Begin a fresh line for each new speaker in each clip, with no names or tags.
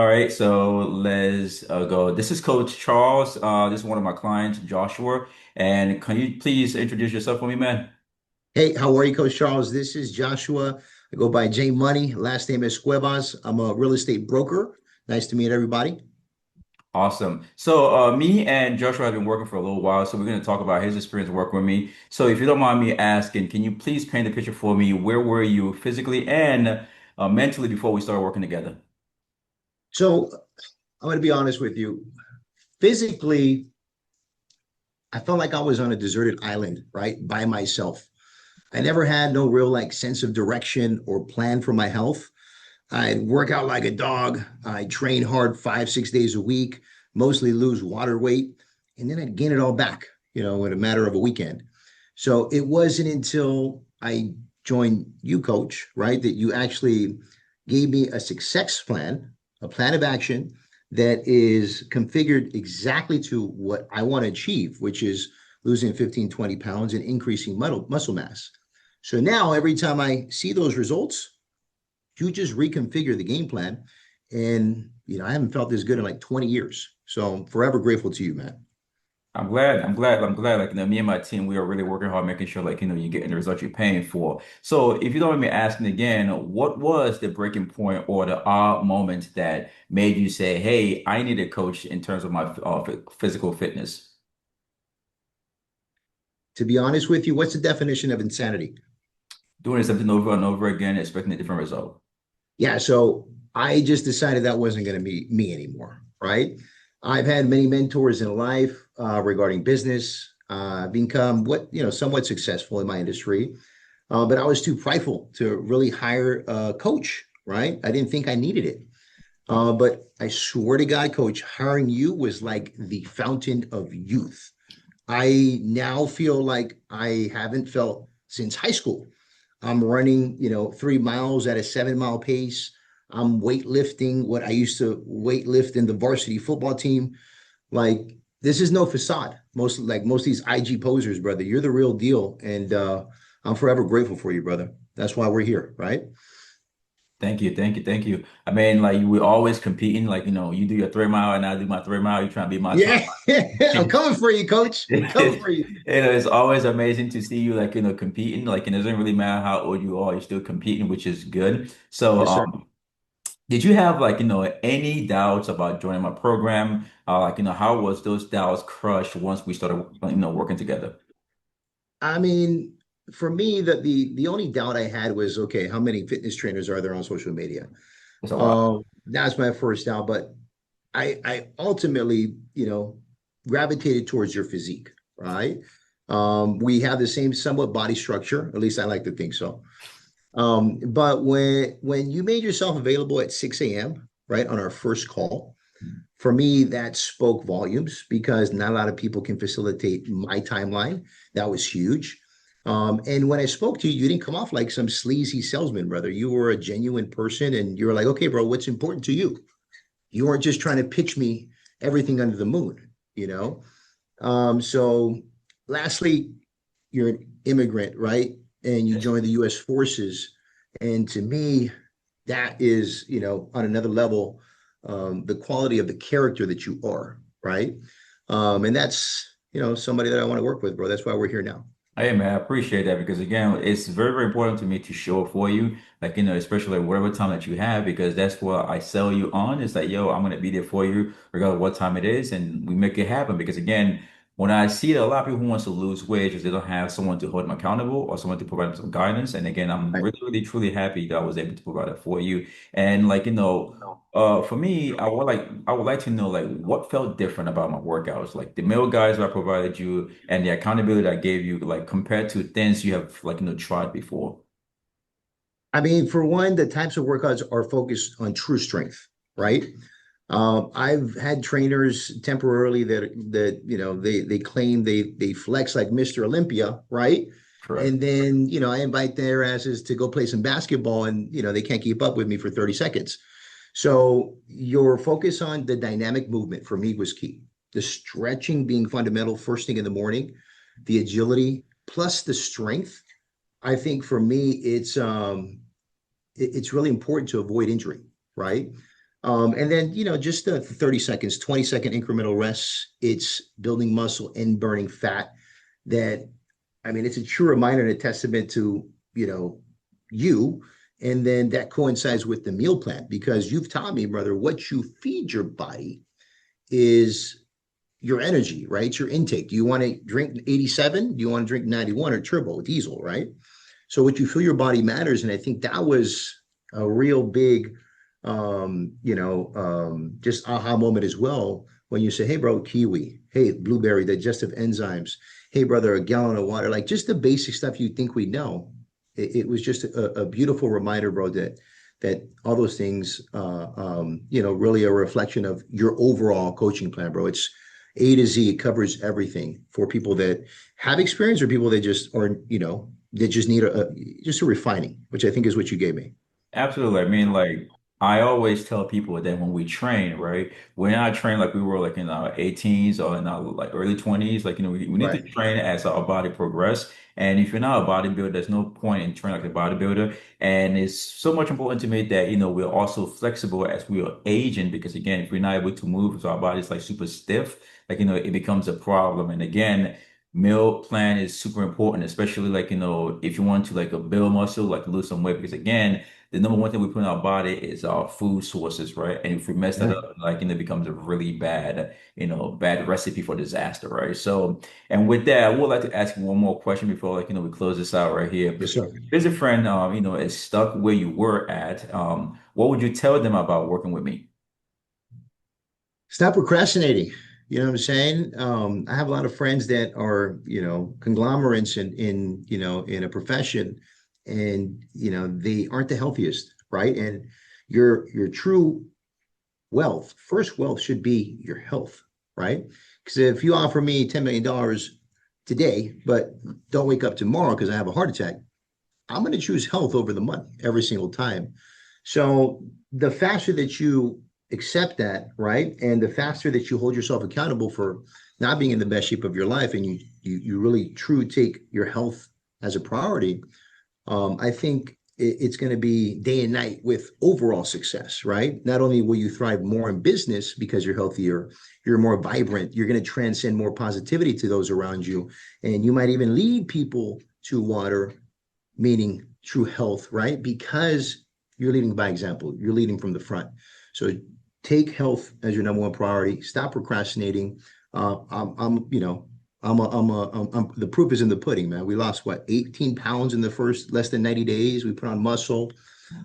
All right, so let's go. This is Coach Charles. This is one of my clients, Joshua. And can you please introduce yourself for me, man?
Hey, how are you, Coach Charles? This is Joshua. I go by J Money. Last name is Cuevas. I'm a real estate broker. Nice to meet everybody.
Awesome. So, me and Joshua have been working for a little while, so we're going to talk about his experience working with me. So, if you don't mind me asking, can you please paint the picture for me? Where were you physically and mentally before we started working together?
So I'm going to be honest with you. Physically, I felt like I was on a deserted island, right, by myself. I never had no real like sense of direction or plan for my health. I'd work out like a dog. I train hard 5, 6 days a week, mostly lose water weight, and then I'd gain it all back, in a matter of a weekend. So it wasn't until I joined you, coach, right, that you actually gave me a success plan, a plan of action that is configured exactly to what I want to achieve, which is losing 15, 20 pounds and increasing muscle mass. So now every time I see those results, you just reconfigure the game plan. And, I haven't felt this good in like 20 years. So I'm forever grateful to you, man.
I'm glad. Like, me and my team, we are really working hard, making sure, like, you're getting the results you're paying for. So, if you don't mind me asking again, what was the breaking point or the moment that made you say, "Hey, I need a coach in terms of my physical fitness"?
To be honest with you, what's the definition of insanity?
Doing something over and over again, expecting a different result.
Yeah, so I just decided that wasn't going to be me anymore, right? I've had many mentors in life regarding business, become somewhat successful in my industry, but I was too prideful to really hire a coach, right? I didn't think I needed it. But I swear to God, coach, hiring you was like the fountain of youth. I now feel like I haven't felt since high school. I'm running, 3 miles at a 7 mile pace. I'm weightlifting what I used to weightlift in the varsity football team. Like, this is no facade. Most of these IG posers, brother, you're the real deal. And I'm forever grateful for you, brother. That's why we're here, right?
Thank you, thank you, thank you. I mean, like, we're always competing. Like, you do your 3 mile and I do my 3 mile. You're trying to beat my time.
Yeah, I'm coming for you, coach. I'm coming for you.
It's always amazing to see you like, competing. Like, it doesn't really matter how old you are, you're still competing, which is good. So,
Yes, sir.
did you have like, any doubts about joining my program? Like, how was those doubts crushed once we started, working together?
I mean, for me, the only doubt I had was, okay, how many fitness trainers are there on social media?
It's a lot.
That's my first doubt, but I ultimately, gravitated towards your physique, right? We have the same somewhat body structure, at least I like to think so. But when you made yourself available at 6 a.m., right, on our first call, for me, that spoke volumes because not a lot of people can facilitate my timeline. That was huge. And when I spoke to you, you didn't come off like some sleazy salesman, brother. You were a genuine person, and you were like, okay, bro, what's important to you? You weren't just trying to pitch me everything under the moon, you know? So lastly, you're an immigrant, right? And you
Yes.
joined the US forces. And to me, that is, on another level, the quality of the character that you are, right? And that's, somebody that I want to work with, bro. That's why we're here now.
Hey man, I appreciate that because again, it's very, very important to me to show up for you, like especially whatever time that you have, because that's what I sell you on. It's like, yo, I'm gonna be there for you, regardless of what time it is, and we make it happen. Because again, when I see that a lot of people who wants to lose weight, is they don't have someone to hold them accountable or someone to provide them some guidance. And again, I'm
Right.
really, really, truly happy that I was able to provide that for you. And like, for me, I would like to know like what felt different about my workouts, like the meal guides that I provided you and the accountability I gave you, like compared to things you have like tried before.
I mean, for one, the types of workouts are focused on true strength, right? I've had trainers temporarily that they claim they flex like Mr. Olympia, right?
Correct.
And then I invite their asses to go play some basketball, and they can't keep up with me for 30 seconds. So your focus on the dynamic movement for me was key. The stretching being fundamental first thing in the morning, the agility plus the strength. I think for me, it's really important to avoid injury, right? And then, just 30 seconds, 20-second incremental rests. It's building muscle and burning fat that, I mean, it's a true reminder and a testament to, you. And then that coincides with the meal plan because you've taught me, brother, what you feed your body is your energy, right? It's your intake. Do you want to drink 87? Do you want to drink 91 or turbo diesel, right? So what you feel your body matters. And I think that was a real big, just aha moment as well when you say, hey, bro, kiwi, hey, blueberry, digestive enzymes, hey, brother, a gallon of water, like just the basic stuff you think we know. It was just a beautiful reminder, bro, that all those things, really a reflection of your overall coaching plan, bro. It's A to Z. It covers everything for people that have experience or people that just, or, that just need just a refining, which I think is what you gave me.
Absolutely. I mean, like I always tell people that when we train, right, we're not trained like we were like in our 18s or in our like early 20s. Like, we need to
Right.
train as our body progress. And if you're not a bodybuilder, there's no point in training like a bodybuilder. And it's so much important to me that, we're also flexible as we are aging because again, if we're not able to move, so our body's like super stiff, like, it becomes a problem. And again, meal plan is super important, especially like, if you want to like build muscle, like lose some weight, because again, the number one thing we put in our body is our food sources, right? And if we mess that
Yeah.
up, like, it becomes a really bad, bad recipe for disaster, right? So, and with that, I would like to ask you one more question before, like, we close this out right here.
Yes, sir.
If a friend, is stuck where you were at, what would you tell them about working with me?
Stop procrastinating. You know what I'm saying? I have a lot of friends that are, conglomerates in a profession, and they aren't the healthiest, right? And your true wealth, first wealth should be your health, right? Because if you offer me $10 million today, but don't wake up tomorrow because I have a heart attack, I'm going to choose health over the money every single time. So the faster that you accept that, right, and the faster that you hold yourself accountable for not being in the best shape of your life, and you really truly take your health as a priority, I think it's going to be day and night with overall success, right? Not only will you thrive more in business because you're healthier, you're more vibrant, you're going to transcend more positivity to those around you, and you might even lead people to water, meaning true health, right? Because you're leading by example, you're leading from the front. So take health as your number one priority. Stop procrastinating. I'm the proof is in the pudding, man. We lost what 18 pounds in the first less than 90 days. We put on muscle.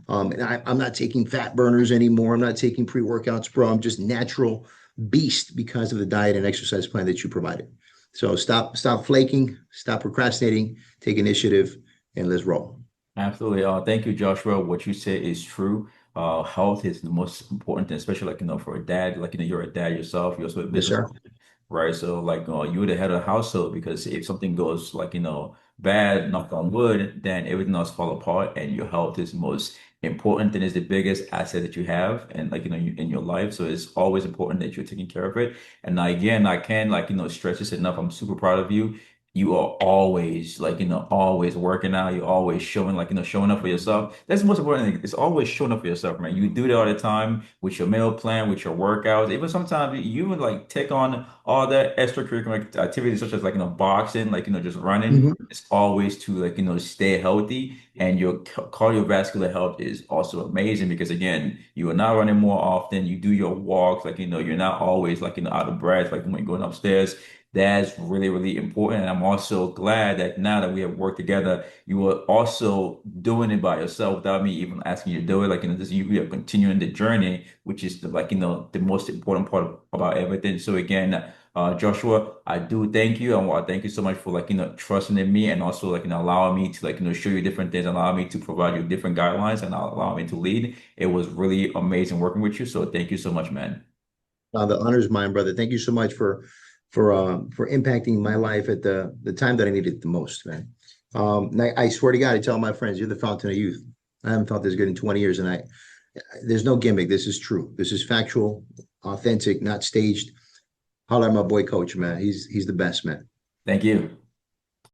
And I'm not taking fat burners anymore. I'm not taking pre-workouts, bro. I'm just natural beast because of the diet and exercise plan that you provided. So stop flaking, stop procrastinating, take initiative, and let's roll.
Absolutely. Thank you, Joshua. What you said is true. Health is the most important thing, especially like, for a dad, like, you're a dad yourself, you're also a
Yes,
business,
sir.
right? So like, you're the head of the household because if something goes like, bad, knock on wood, then everything else fall apart and your health is most important and is the biggest asset that you have and like, in your life. So it's always important that you're taking care of it. And again, I can like, stress this enough. I'm super proud of you. You are always like, always working out. You're always showing like, showing up for yourself. That's the most important thing. It's always showing up for yourself, man. You do that all the time with your meal plan, with your workouts. Even sometimes you would like take on all that extracurricular activities such as like, boxing, like, just running.
Mhm.
It's always to like, stay healthy and your cardiovascular health is also amazing because again, you are not running more often. You do your walks, like, you're not always like, out of breath, like when you're going upstairs. That's really, really important. And I'm also glad that now that we have worked together, you are also doing it by yourself without me even asking you to do it. Like, this, we are continuing the journey, which is the, like, the most important part about everything. So again, Joshua, I do thank you. And I thank you so much for like, trusting in me and also like, allowing me to like, show you different things, allow me to provide you different guidelines and allow me to lead. It was really amazing working with you. So thank you so much, man.
The honor is mine, brother. Thank you so much for impacting my life at the time that I needed it the most, man. And I swear to God, I tell my friends, you're the fountain of youth. I haven't felt this good in 20 years, and there's no gimmick. This is true. This is factual, authentic, not staged. Holler at my boy, Coach, man. He's the best, man.
Thank you.